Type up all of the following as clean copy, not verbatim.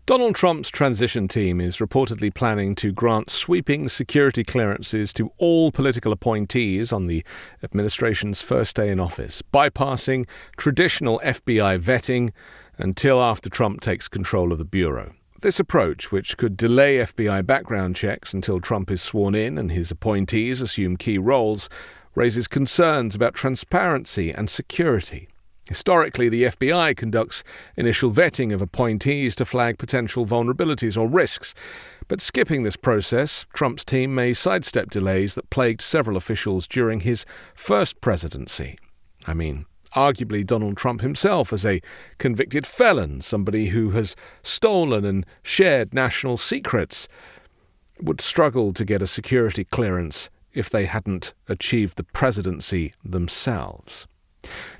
Donald Trump's transition team is reportedly planning to grant sweeping security clearances to all political appointees on the administration's first day in office, bypassing traditional FBI vetting until after Trump takes control of the bureau. This approach, which could delay FBI background checks until Trump is sworn in and his appointees assume key roles, raises concerns about transparency and security. Historically, the FBI conducts initial vetting of appointees to flag potential vulnerabilities or risks. But skipping this process, Trump's team may sidestep delays that plagued several officials during his first presidency. Arguably Donald Trump himself as a convicted felon, somebody who has stolen and shared national secrets, would struggle to get a security clearance if they hadn't achieved the presidency themselves.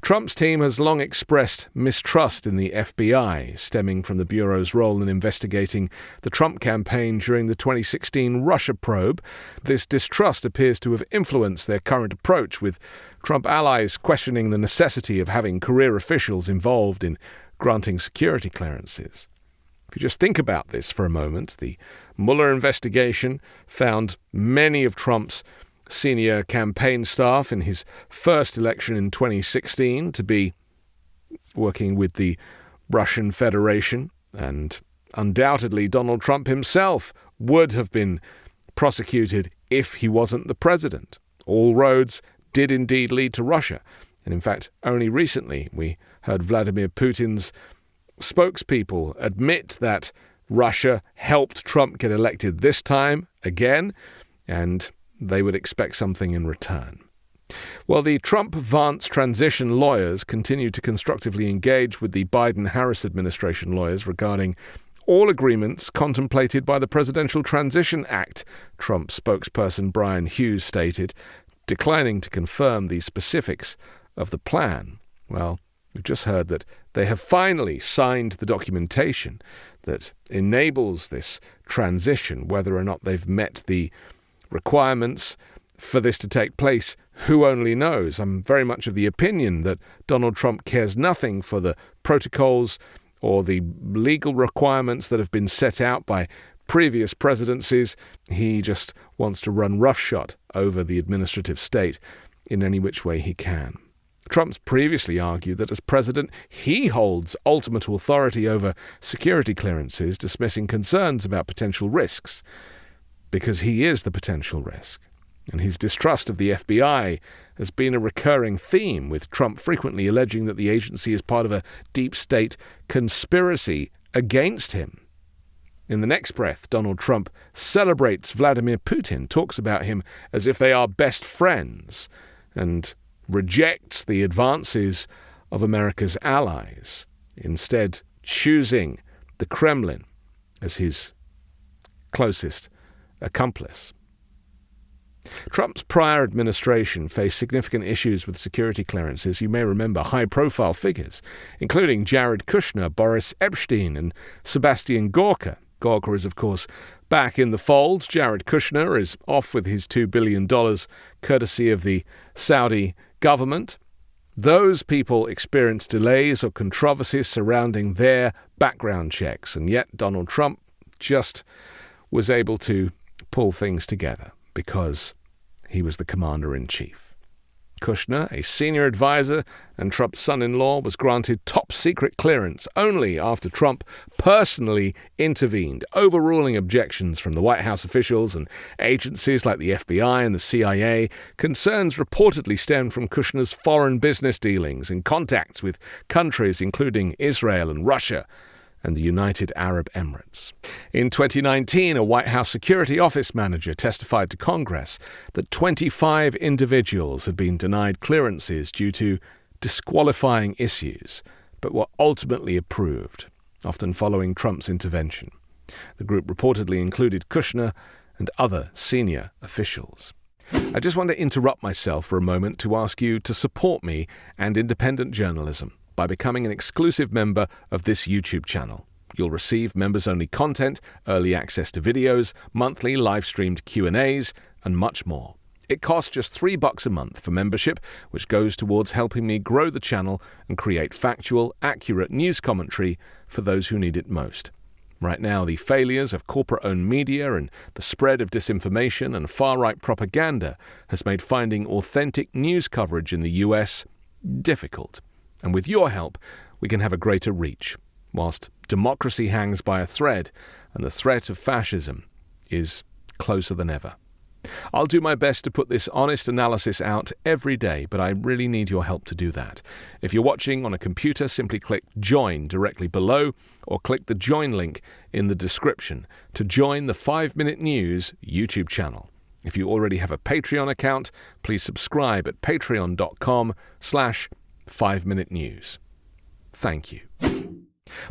Trump's team has long expressed mistrust in the FBI, stemming from the Bureau's role in investigating the Trump campaign during the 2016 Russia probe. This distrust appears to have influenced their current approach, with Trump allies questioning the necessity of having career officials involved in granting security clearances. If you just think about this for a moment, the Mueller investigation found many of Trump's senior campaign staff in his first election in 2016 to be working with the Russian Federation, and undoubtedly Donald Trump himself would have been prosecuted if he wasn't the president. All roads did indeed lead to Russia, and in fact only recently we heard Vladimir Putin's spokespeople admit that Russia helped Trump get elected this time again, and they would expect something in return. Well, the Trump-Vance transition lawyers continue to constructively engage with the Biden-Harris administration lawyers regarding all agreements contemplated by the Presidential Transition Act, Trump spokesperson Brian Hughes stated, declining to confirm the specifics of the plan. Well, we've just heard that they have finally signed the documentation that enables this transition. Whether or not they've met the requirements for this to take place, who only knows? I'm very much of the opinion that Donald Trump cares nothing for the protocols or the legal requirements that have been set out by previous presidencies. He just wants to run roughshod over the administrative state in any which way he can. Trump's previously argued that as president, he holds ultimate authority over security clearances, dismissing concerns about potential risks, because he is the potential risk. And his distrust of the FBI has been a recurring theme, with Trump frequently alleging that the agency is part of a deep state conspiracy against him. In the next breath, Donald Trump celebrates Vladimir Putin, talks about him as if they are best friends, and rejects the advances of America's allies, instead choosing the Kremlin as his closest accomplice. Trump's prior administration faced significant issues with security clearances. You may remember high-profile figures, including Jared Kushner, Boris Epstein, and Sebastian Gorka. Gorka is, of course, back in the fold. Jared Kushner is off with his $2 billion courtesy of the Saudi government. Those people experienced delays or controversies surrounding their background checks, and yet Donald Trump just was able to pull things together because he was the commander-in-chief. Kushner, a senior advisor and Trump's son-in-law, was granted top-secret clearance only after Trump personally intervened, overruling objections from the White House officials and agencies like the FBI and the CIA. Concerns reportedly stemmed from Kushner's foreign business dealings and contacts with countries including Israel and Russia and the United Arab Emirates. In 2019, a White House security office manager testified to Congress that 25 individuals had been denied clearances due to disqualifying issues, but were ultimately approved, often following Trump's intervention. The group reportedly included Kushner and other senior officials. I just want to interrupt myself for a moment to ask you to support me and independent journalism by becoming an exclusive member of this YouTube channel. You'll receive members-only content, early access to videos, monthly live-streamed Q&As, and much more. It costs just $3 a month for membership, which goes towards helping me grow the channel and create factual, accurate news commentary for those who need it most. Right now, the failures of corporate-owned media and the spread of disinformation and far-right propaganda has made finding authentic news coverage in the US difficult. And with your help, we can have a greater reach, whilst democracy hangs by a thread and the threat of fascism is closer than ever. I'll do my best to put this honest analysis out every day, but I really need your help to do that. If you're watching on a computer, simply click Join directly below or click the Join link in the description to join the 5 Minute News YouTube channel. If you already have a Patreon account, please subscribe at patreon.com/5minutenews. Thank you.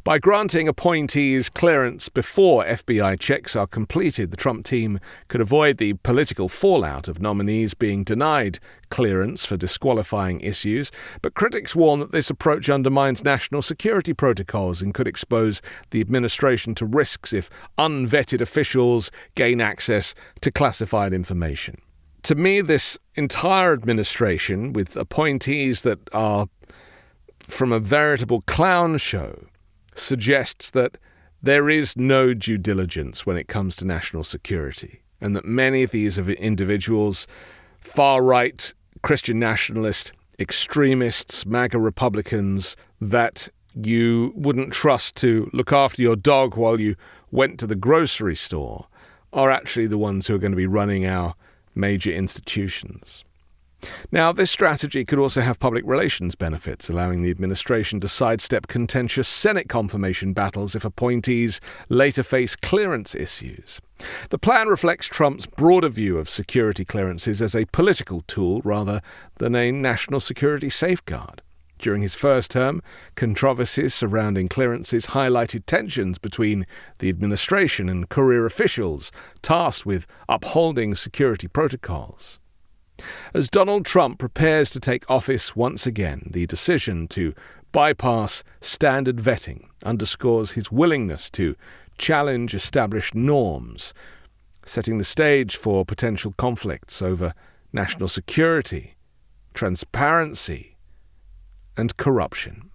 By granting appointees clearance before FBI checks are completed, the Trump team could avoid the political fallout of nominees being denied clearance for disqualifying issues. But critics warn that this approach undermines national security protocols and could expose the administration to risks if unvetted officials gain access to classified information. To me, this entire administration, with appointees that are from a veritable clown show, suggests that there is no due diligence when it comes to national security, and that many of these individuals, far-right, Christian nationalist, extremists, MAGA Republicans, that you wouldn't trust to look after your dog while you went to the grocery store, are actually the ones who are going to be running our major institutions. Now, this strategy could also have public relations benefits, allowing the administration to sidestep contentious Senate confirmation battles if appointees later face clearance issues. The plan reflects Trump's broader view of security clearances as a political tool rather than a national security safeguard. During his first term, controversies surrounding clearances highlighted tensions between the administration and career officials tasked with upholding security protocols. As Donald Trump prepares to take office once again, the decision to bypass standard vetting underscores his willingness to challenge established norms, setting the stage for potential conflicts over national security, transparency, and corruption.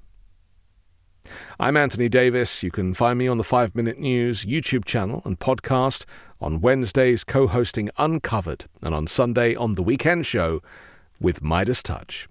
I'm Anthony Davis. You can find me on the 5 Minute News YouTube channel and podcast, on Wednesdays co-hosting Uncovered, and on Sunday on The Weekend Show with Midas Touch.